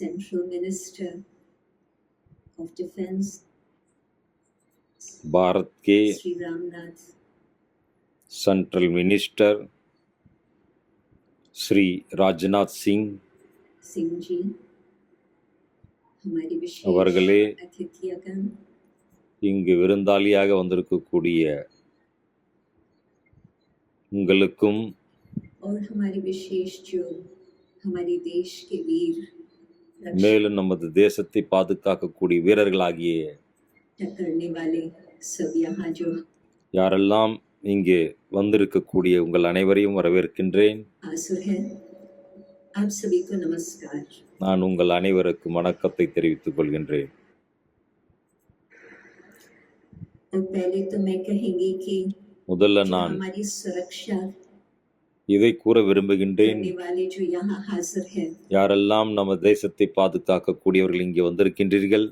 Central Minister of Defense, Bharat के Sri Ramnath central minister Shri Rajnath Singh Singh जी, हमारी विशेष அவர்களே, अतिथिगण, இங்கு விருந்தாளியாக வந்திருக்கக்கூடிய உங்களுக்கும் और हमारी विशेष जो हमारे देश के वीर रक्षा மேலும் நமது தேசத்தை பாதுகாக்கக்கூடிய வீரர்களாகிய करने वाले सब यहाँ जो யாரெல்லாம் இங்கே வந்திருக்கக்கூடிய உங்கள் அனைவரையும் வரவேற்கின்றேன். आसुर है, आप सभी को नमस्कार। நான் உங்கள் அனைவருக்கும் வணக்கத்தை தெரிவித்துக் கொள்கின்றேன். और पहले तो मैं कहेंगी कि முதல்ல जो நான் हमारी सुरक्षा இதை கூற விரும்புகின்றேன். करने वाले जो यहाँ हाजिर है, யாரெல்லாம் நம்ம தேசத்தை பாதுகாக்கக்கூடியவர்கள் இங்கே வந்திருக்கின்றீர்கள்,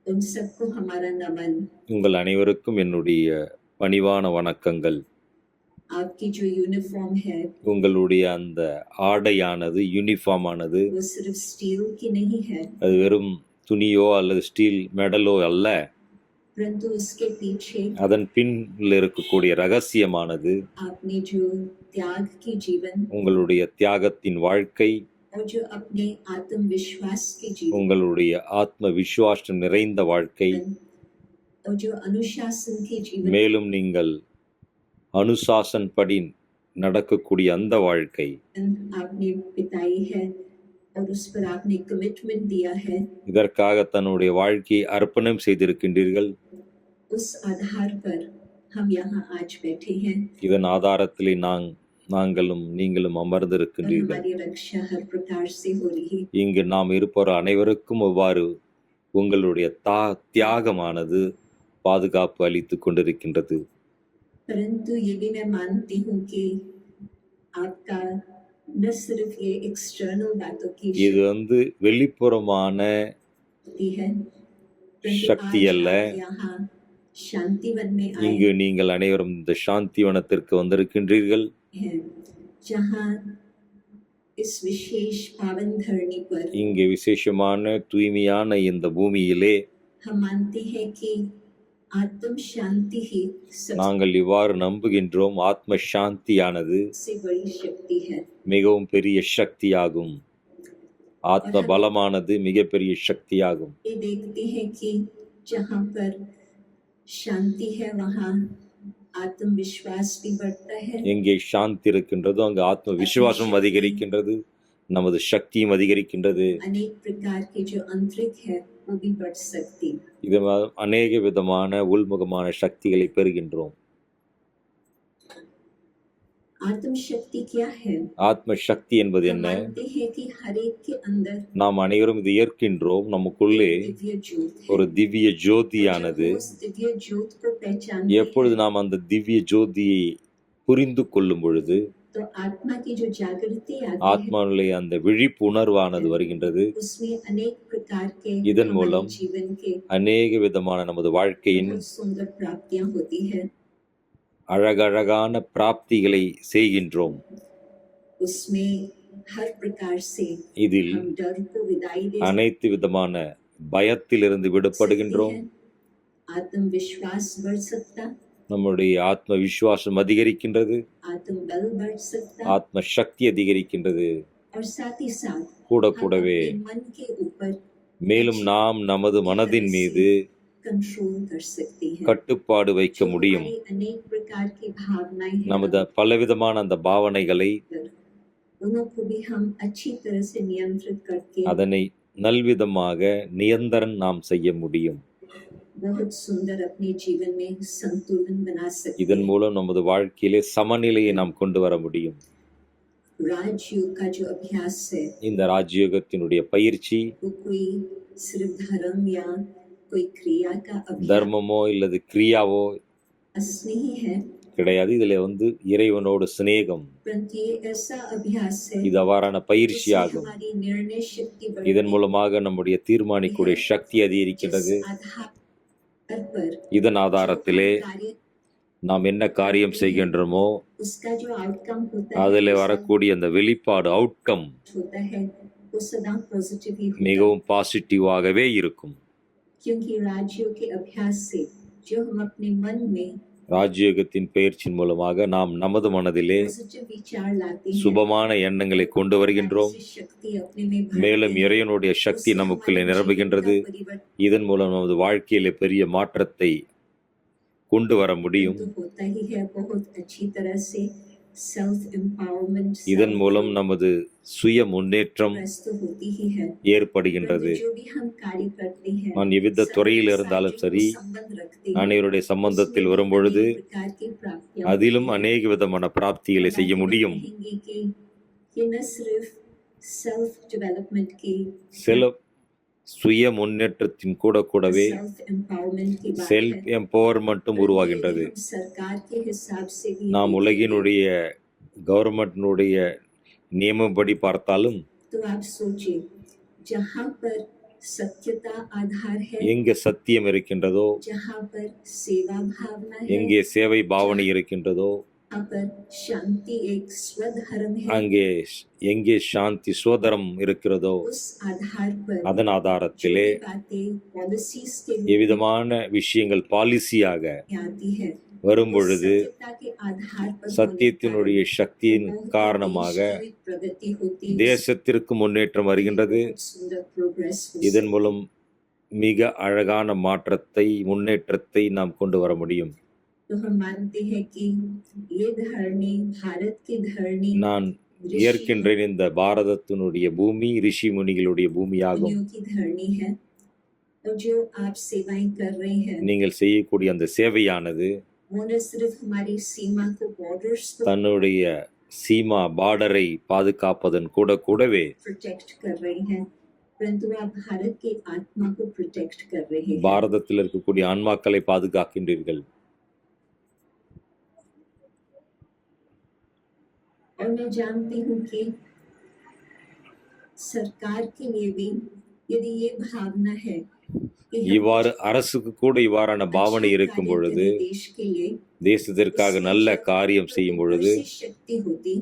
उन सबको हमारा नमन। உங்கள் அனைவருக்கும் என்னுடைய பணிவான வணக்கங்கள். आपकी जो यूनिफॉर्म है உங்களுடைய அந்த ஆடையானது, யூனிஃபார்ம் ஆனது, वो सिर्फ स्टील की नहीं है, அது வெறும் துணியோ அல்லது ஸ்டீல் மெடலோ அல்ல, परंतु उसके पीछे அதன் பின்னில் இருக்கக்கூடிய ரகசியமானது आपने जो त्याग की जीवन உங்களுடைய தியாகத்தின் வாழ்க்கை, और जो अपने आत्मविश्वास की जीवन உங்களுடைய ஆத்ம விசுவாசம் நிறைந்த வாழ்க்கை, और जो अनुशासन की जीवन மேலும் நீங்கள் அனுசாசன் படி நடக்கக்கூடிய அந்த வாழ்க்கை, आपने बिताई है और उस पर आपने कमिटमेंट दिया है, இதற்காக தன்னுடைய வாழ்க்கையை அர்ப்பணம் செய்திருக்கின்றீர்கள். उस आधार पर हम यहाँ आज बैठे हैं இதன் ஆதாரத்திலே நாங்களும் நீங்களும் और அமர்ந்திருக்கின்றீர்கள். हमारी रक्षा हर प्रकार से हो रही। இங்கு நாம் இருப்போர் அனைவருக்கும் இவ்வாறு உங்களுடைய தியாகமானது பாதுகாப்பு அளித்துக் கொண்டிருக்கின்றது. परंतु ये भी मैं मानती हूँ कि आपका न सिर्फ ये एक्सटर्नल बातों की இது வெளிப்புறமான शक्ति है, परंतु शक्ति आज அல்ல. आप यहाँ शांतिवन में आए இங்கு நீங்கள் அனைவரும் இந்த சாந்திவனத்திற்கு வந்திருக்கின்றீர்கள். हैं, जहाँ इस विशेष पावन धरणी पर இங்கே விசேஷமான தூய்மையான இந்த பூமியிலே हम मानते हैं कि आत्म शांति ही நாங்கள் இவ்வாறு நம்புகின்றோம். ஆத்ம சாந்தியானது सबसे बड़ी शक्ति है। மிகவும் பெரிய சக்தியாகும். ஆத்ம பலமானது மிகப்பெரிய சக்தியாகும். ये देखते हैं कि जहाँ पर शांति है वहाँ आत्मविश्वास भी बढ़ता है, எங்கே சாந்தி இருக்கின்றதோ அங்கு ஆத்ம விசுவாசம் அதிகரிக்கின்றது, நமது சக்தியும் அதிகரிக்கின்றது. अनेक प्रकार के जो आंतरिक है वो भी बढ़ सकती। இது அநேக விதமான உள்முகமான சக்திகளை பெறுகின்றோம். आत्म शक्ति क्या है? ஆத்ம சக்தி என்பது हम என்ன? मानते हैं कि हर एक के अंदर நாம் அனைவரும் இது ஏற்கின்றோம். நமக்குள்ளே दिव्य ज्योत है। ஒரு திவ்ய और ஜோதியானது, जब हम उस दिव्य ज्योत को पहचानते எப்பொழுது हैं, நாம் அந்த திவ்ய ஜோதியை புரிந்து கொள்ளும் பொழுது तो आत्मा की जो जागृति आती है, ஆத்மாவிலே அந்த விழிப்புணர்வானது வருகின்றது. उसमें अनेक प्रकार के இதன் हमारे மூலம் जीवन के அநேக விதமான நமது வாழ்க்கையின் बहुत सुंदर प्राप्तियां होती है। அழகழகான பிராப்திகளை செய்கின்றோம். उसमें हर प्रकार से இதில் हम डर को विदाई दे அனைத்து விதமான பயத்திலிருந்து सकते விடுபடுகின்றோம். हैं, आत्मविश्वास बढ़ सकता, நம்முடைய ஆத்ம விசுவாசம் அதிகரிக்கின்றது, आत्मबल बढ़ सकता, ஆத்ம சக்தி அதிகரிக்கின்றது. और साथ ही साथ கூட हम கூடவே अपने मन के ऊपर மேலும் நாம் நமது மனதின் மீது कंट्रोल कर सकते हैं। கட்டுப்பாடு வைக்க जो முடியும். हमारी अनेक प्रकार की भावनाएं हैं, நமது பலவிதமான அந்த பாவனைகளை उनको भी हम अच्छी तरह से नियंत्रित करके அதனை நல்விதமாக நியந்திரன் நாம் செய்ய முடியும். बहुत सुंदर अपने जीवन में संतुलन बना सकते இதன் हैं। மூலம் நமது வாழ்க்கையிலே சமநிலையை நாம் கொண்டு வர முடியும். राजयोग का जो अभ्यास है இந்த ராஜயோகத்தினுடைய பயிற்சி वो कोई सिर्फ धर्म या कोई क्रिया का अभ्यास தர்மமோ இல்லது கிரியாவோ नहीं है, கிடையாது. இதுல இறைவனோடு சிநேகம், परंतु ये ऐसा अभ्यास है இது அவ்வாறான जिससे பயிற்சியாகும். हमारी निर्णय शक्ति இதன் बढ़ती மூலமாக நம்முடைய தீர்மானிக்கூடிய சக்தி है। அதிகரிக்கின்றது. जिस आधार पर இதன் जो हम ஆதாரத்திலே कार्य நாம் என்ன காரியம் செய்கின்றோமோ उसका जो आउटकम होता है, அதில் वो सब வரக்கூடிய அந்த வெளிப்பாடு, அவுட்கம், होता है, वो सदा पॉजिटिव ही होता மிகவும் பாசிட்டிவாகவே இருக்கும். क्योंकि राज्यों के अभ्यास से जो हम अपने मन में ராஜயோகத்தின் பயிற்சியின் மூலமாக நாம் நமது மனதிலே पॉजिटिव विचार लाते हैं, சுபமான எண்ணங்களை கொண்டு வருகின்றோம். ऐसी शक्ति अपने में भरते மேலும் हैं, இறைவனுடைய சக்தி उससे நமக்குள்ளே हमारे நிரம்புகின்றது. जीवन का परिवर्तन இதன் மூலம் நமது வாழ்க்கையிலே பெரிய மாற்றத்தை கொண்டு வர முடியும். तो होता ही है बहुत अच्छी तरह से सेल्फ एम्पावरमेंट இதன் மூலம் நமது சுய முன்னேற்றம் तो होती ही है, ஏற்படுகின்றது. परंतु जो भी हम कार्य करते हैं நான் எவ்வித துறையில் இருந்தாலும் சரி, संबंध रखते हैं, அனைவருடைய சம்பந்தத்தில் வரும்பொழுது अनेक प्रकार की प्राप्तियां அதிலும் அநேக விதமான பிராப்திகளை செய்ய முடியும். कहेंगे कि ये न सिर्फ सेल्फ डेवलपमेंट की சில சுய முன்னேற்றத்தின் கூடவே सेल्फ एम्पावरमेंट की बात செல்ஃப் है, எம்பவர்மெண்ட்டும் உருவாகின்றது. हम सरकार के हिसाब से भी நாம் देखेंगे, உலகினுடைய கவர்மெண்டினுடைய नियमपடி பார்த்தாலும் तो आप सोचिए जहाँ पर सत्यता आधार है, எங்கே சத்தியம் இருக்கின்றதோ, जहाँ पर सेवा भावना है, எங்கே சேவை பாவனை இருக்கின்றதோ, वहाँ पर शांति एक स्वधर्म है, அங்கே எங்கே சாந்தி சோதரம் இருக்கிறதோ, उस आधार पर அதன் जो ஆதாரத்திலே भी बातें पॉलिसीज के रूप எவ்விதமான விஷயங்கள் பாலிசியாக में आती है, வரும் उस பொழுது सत्यता के आधार पर होने சத்தியத்தினுடைய के சக்தியின் कारण காரணமாக देश में प्रगति होती है, தேசத்திற்கு முன்னேற்றம் வருகின்றது. बहुत सुंदर प्रोग्रेस होती இதன் மூலம் மிக அழகான மாற்றத்தை முன்னேற்றத்தை நாம் கொண்டு வர முடியும். तो हम मानते हैं कि ये धरनी भारत की धरनी நான் ऋषि ஏற்கின்றேன், இந்த பாரதத்தினுடைய பூமி ரிஷி முனிகளுடைய பூமியாகும். मुनियों की धरनी है, और जो आप सेवाएं कर रहे हैं நீங்கள் செய்யக்கூடிய அந்த சேவையானது वो न सिर्फ हमारी सीमा को बॉर्डर्स को தன்னுடைய சீமா பார்டரை பாதுகாப்பதன் கூடவே प्रोटेक्ट कर रही हैं, परंतु आप भारत की आत्मा को प्रोटेक्ट कर रहे हैं, பாரதத்தில் இருக்கக்கூடிய ஆன்மாக்களை பாதுகாக்கின்றீர்கள். और मैं जानती हूँ कि सरकार के लिए भी यदि ये भावना है कि हम இவ்வாறு அரசுக்கு கூட இவ்வாறான பாவனை अच्छा இருக்கும் कार्य பொழுது, करें देश के लिए, தேசத்திற்காக நல்ல காரியம் செய்யும் பொழுது ऐसी शक्ति होती,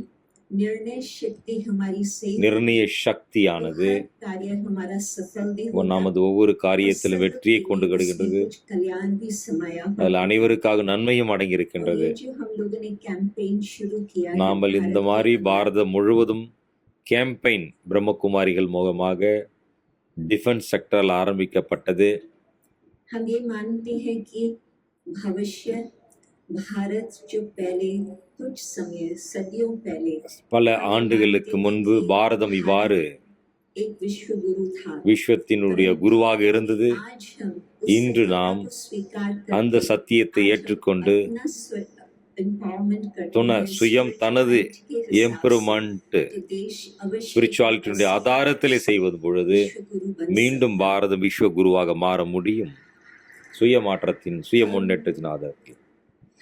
निर्णय शक्ति हमारी से நிர்ணய சக்தியானது हर कार्य हमारा सफल भी होता, நமது ஒவ்வொரு और காரியத்திலும் வெற்றியை सबके கொண்டு लिए வருகின்றது. इसमें कुछ कल्याण भी समाया हो। அதில் அனைவருக்காக நன்மையும் और அடங்கியிருக்கின்றது. ये जो हम लोगों ने कैंपेन शुरू किया है நாமல் இந்த भारत மாதிரி के பாரதம் முழுவதும் கேம்பெயின் பிரம்மகுமாரிகள் மூலமாக டிஃபென்ஸ் செக்டரில் ஆரம்பிக்கப்பட்டது. हम ये मानते हैं कि भविष्य भारत जो पहले कुछ समय सदियों पहले பல ஆண்டுகளுக்கு முன்பு பாரதம் இவ்வாறு एक विश्व गुरु था, விஸ்வத்தினுடைய குருவாக இருந்தது. आज हम இன்று நாம் स्वीकार அந்த करके சத்தியத்தை आज हम ஏற்றுக்கொண்டு अपना empowerment करते துண हैं, சுயம் தனது spirituality के हिसाब எம்பெருமெண்ட் से तो देश अवश्य ஸ்பிரிச்சுவாலிட்டியுடைய ஆதாரத்திலே செய்வது பொழுது विश्व गुरु बन மீண்டும் பாரதம் விஸ்வ குருவாக மாற முடியும். சுய மாற்றத்தின் சுய முன்னேற்றத்தின் ஆதாரத்தில்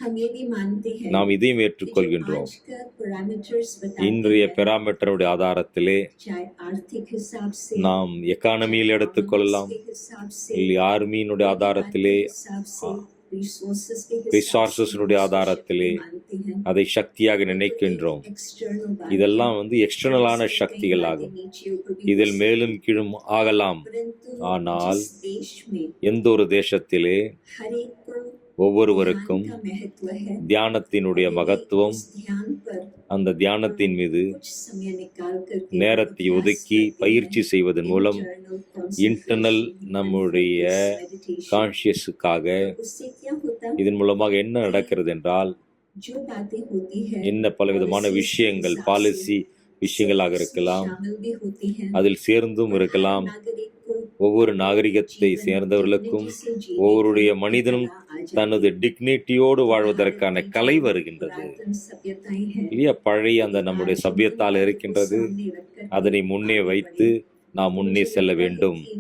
हम ये भी मानते हैं நாம் இதையும் कि जो ஏற்றுக்கொள்கின்றோம். आज का parameters बताते இன்றைய हैं, பெராமீட்டருடைய ஆதாரத்திலே चाहे आर्थिक हिसाब से, நாம் எக்கானமியில் எடுத்துக்கொள்ளலாம், के हिसाब से, இல்லை ஆர்மியினுடைய ஆதாரத்திலே, हिसाब से, resources के हिसाब ரிசோர்சஸினுடைய से ஆதாரத்திலே मानते हैं, அதை சக்தியாக நினைக்கின்றோம். external बात இதெல்லாம் है, எக்ஸ்டர்னலான कहीं சக்திகள் बातें ஆகும். नीचे ऊपर भी இதில் हो மேலும் सकती கீழும் ஆகலாம். हैं, परंतु ஆனால் जिस देश में எந்த ஒரு தேசத்திலே हर एक को ஒவ்வொருவருக்கும் ध्यान का महत्व है, தியானத்தினுடைய மகத்துவம், उस ध्यान पर அந்த தியானத்தின் மீது कुछ समय निकाल करके நேரத்தை अभ्यास ஒதுக்கி करते பயிற்சி हैं, செய்வதன் மூலம் internal இன்டர்னல் concentration நம்முடைய and focus meditation, கான்சியஸுக்காக उससे क्या होता, இதன் மூலமாக என்ன நடக்கிறது என்றால், जो बातें होती है என்ன பலவிதமான policies के விஷயங்கள் हिसाब से பாலிசி விஷயங்களாக उसमें இருக்கலாம், शामिल भी होती हैं, அதில் சேர்ந்தும் और हर இருக்கலாம். नागरिक को ஒவ்வொரு நாகரிகத்தை जीवन சேர்ந்தவர்களுக்கும் dignity से जीने ஒவ்வொருடைய की மனிதனும் कला आ जाती தனது है। டிக்னிட்டியோடு வாழ்வதற்கான भारत की கலை जो வருகின்றது. पुरातन सभ्यताएं हैं, இல்லையா, பழைய அந்த நம்முடைய आज சபியத்தால் उन இருக்கின்றது. को सामने रखकर அதனை முன்னே आगे வைத்து बढ़े। நாம் முன்னே मुझे செல்ல लगता है வேண்டும். कि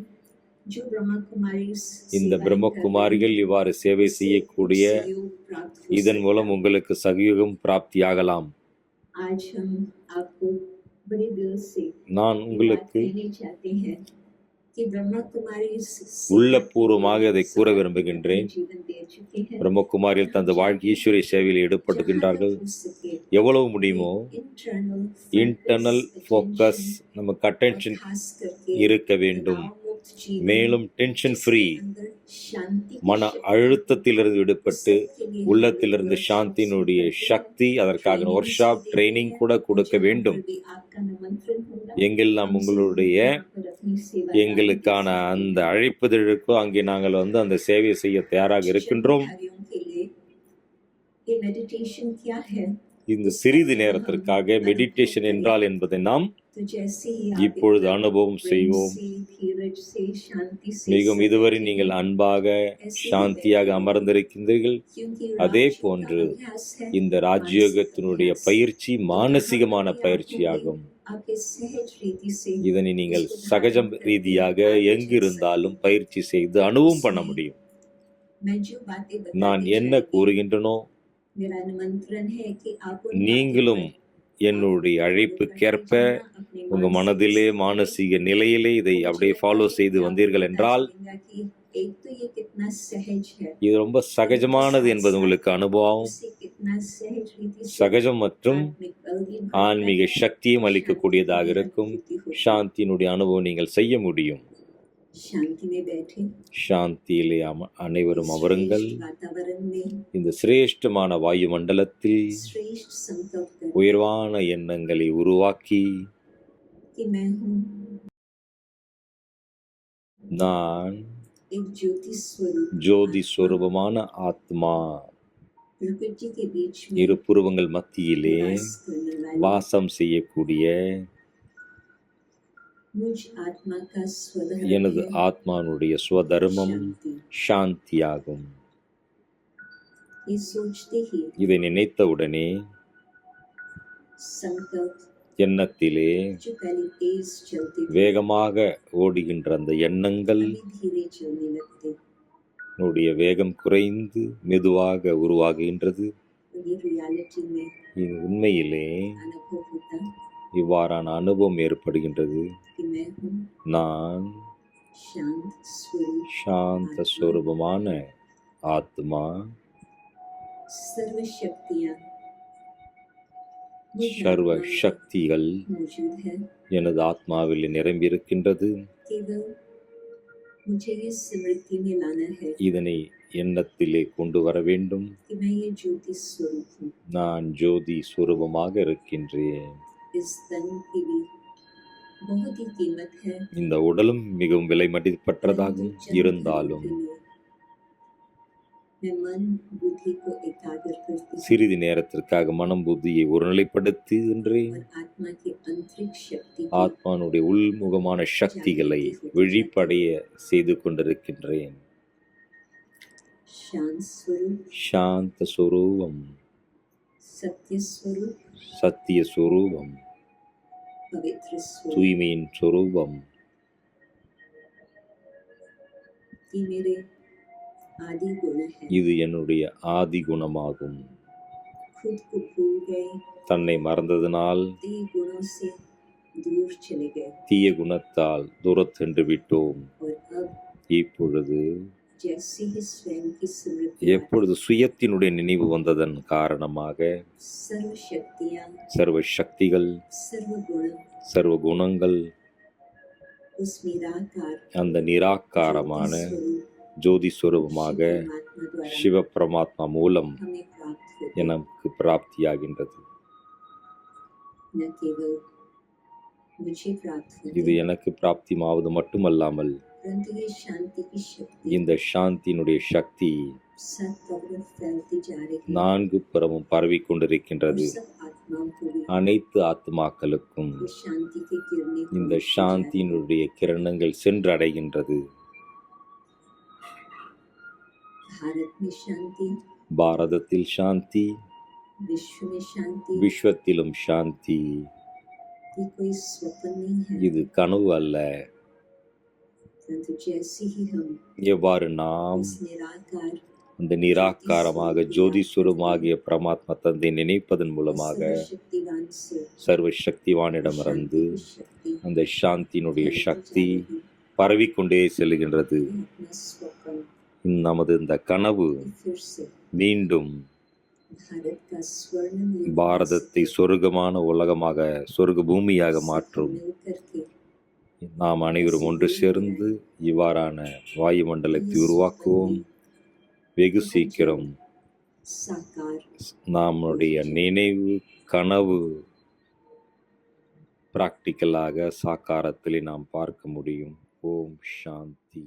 जो ब्रह्मा कुमारी இந்த सेवाएं பிரம்மகுமாரிகள் இவ்வாறு कर சேவை रहे हैं, செய்யக்கூடிய उससे सहयोग प्राप्त हो இதன் सकता மூலம் है। உங்களுக்கு சகயோகம் பிராப்தியாகலாம். आज हम आपको बड़े दिल से நான் ये बात உங்களுக்கு कहनी चाहते हैं कि ब्रह्मा कुमारी உள்ளபூர்வமாக இதை கூற விரும்புகின்றேன். जीवन दे चुके हैं பிரம்மகுமாரியில் தனது வாழ்க்கை ஈஸ்வரிய சேவையில் ஈடுபடுகின்றார்கள். எவ்வளவு முடியுமோ இன்டர்னல் ஃபோக்கஸ், நமக்கு அட்டென்ஷன் இருக்க வேண்டும். மேலும் டென்ஷன் ஃப்ரீ, மன அழுத்தத்திலிருந்து விடுபட்டு உள்ளத்திலிருந்து சாந்தியினுடைய சக்தி, அதற்காக ஒர்க் ஷாப் ட்ரைனிங் கூட கொடுக்க வேண்டும். எங்கெல்லாம் உங்களுடைய எங்களுக்கான அந்த அழைப்புதழுக்கோ அங்கே நாங்கள் அந்த சேவை செய்ய தயாராக இருக்கின்றோம். இந்த சிறிது நேரத்திற்காக மெடிடேஷன் என்றால் என்பதை நாம் இப்பொழுது அனுபவம் செய்வோம். மிகவும் இதுவரை நீங்கள் அன்பாக சாந்தியாக அமர்ந்திருக்கின்றீர்கள். அதே போன்று இந்த ராஜயோகத்தினுடைய பயிற்சி மானசீகமான பயிற்சியாகும். இதனை நீங்கள் சகஜம் ரீதியாக எங்கிருந்தாலும் பயிற்சி செய்து அனுபவம் பண்ண முடியும். நான் என்ன கூறுகின்றனோ நீங்களும் என்னுடைய அழைப்புக்கேற்ப உங்க மனதிலே மானசீக நிலையிலே இதை அப்படியே ஃபாலோ செய்து வந்தீர்கள் என்றால் இது ரொம்ப சகஜமானது என்பது உங்களுக்கு அனுபவம். சகஜம் மற்றும் ஆன்மீக சக்தியும் அளிக்கக்கூடியதாக இருக்கும். சாந்தியினுடைய அனுபவம் நீங்கள் செய்ய முடியும். சாந்தியிலே அனைவரும் அமருங்கள். இந்த சிரேஷ்டமான வாயு மண்டலத்தில் உயர்வான எண்ணங்களை உருவாக்கி நான் ஜோதி ஸ்வரூபமான ஆத்மா இரு புருவங்கள் மத்தியிலே வாசம் செய்யக்கூடிய எனது ஆத்மானுடைய ஸ்வதர்மம் சாந்தியாகும். இதை நினைத்தவுடனே எண்ணத்திலே வேகமாக ஓடுகின்ற அந்த எண்ணங்கள் வேகம் குறைந்து மெதுவாக உருவாகுகின்றது. இது உண்மையிலே இவ்வாறான அனுபவம் ஏற்படுகின்றது. நான் சாந்த ஸ்வரூபமான ஆத்மா, சர்வ சக்திகள் எனது ஆத்மாவில் நிரம்பியிருக்கின்றது. இதனை எண்ணத்திலே கொண்டு வர வேண்டும். நான் ஜோதி ஸ்வரூபமாக இருக்கின்றேன். இந்த உடலும் மிகவும் விலை மதிப்பற்றதாகும். இருந்தாலும் சிறிது நேரத்திற்காக மனம் புத்தியை ஒருநிலைப்படுத்துகின்றேன். ஆத்மானுடைய உள்முகமான சக்திகளை விழிப்படைய செய்து கொண்டிருக்கின்றேன். சாந்த ஸ்வரூபம், சத்திய ஸ்வரூபம், தூய்மையின் ஸ்வரூபம். இது என்னுடைய ஆதி குணமாகும். தன்னை மறந்ததனால் தீய குணத்தால் தூரத் சென்று விட்டோம். இப்பொழுது எப்பொழுது சுயத்தினுடைய நினைவு வந்ததன் காரணமாக சர்வ சக்திகள், சர்வ குணங்கள் அந்த நிராகாரமான ஜோதி ஸ்வரூபமாக சிவ பரமாத்மா மூலம் எனக்கு பிராப்தியாகின்றது. இது எனக்கு பிராப்தியாவது மட்டுமல்லாமல் இந்த சாந்தியினுடைய சக்தி நான்கு புறமும் பரவிக் கொண்டிருக்கின்றது. அனைத்து ஆத்மாக்களுக்கும் இந்த சாந்தியினுடைய கிரணங்கள் சென்றடைகின்றது. பாரதத்தில் சாந்தி, விஸ்வத்திலும் சாந்தி. இது கனவு அல்ல. எவ்வாறு நாம் அந்த நிராகாரமாக ஜோதிஸ்வரமாகிய பரமாத்மா தந்தை நினைப்பதன் மூலமாக சர்வ சக்திவானிடமிருந்து அந்த சாந்தியினுடைய சக்தி பரவிக்கொண்டே செல்கின்றது. ये अपना स्वप्न நமது இந்த கனவு फिर से மீண்டும் भारत का स्वर्णिम युग பாரதத்தை சொர்க்கமான உலகமாக, சொர்க்க பூமியாக மாற்றும். मिल करके நாம் அனைவரும் ஒன்று சேர்ந்து இவ்வாறான வாயுமண்டலத்தை உருவாக்குவோம். வெகு சீக்கிரம் साकार நம்முடைய நினைவு கனவு பிராக்டிக்கலாக சாக்காரத்திலே நாம் பார்க்க முடியும். ஓம் சாந்தி.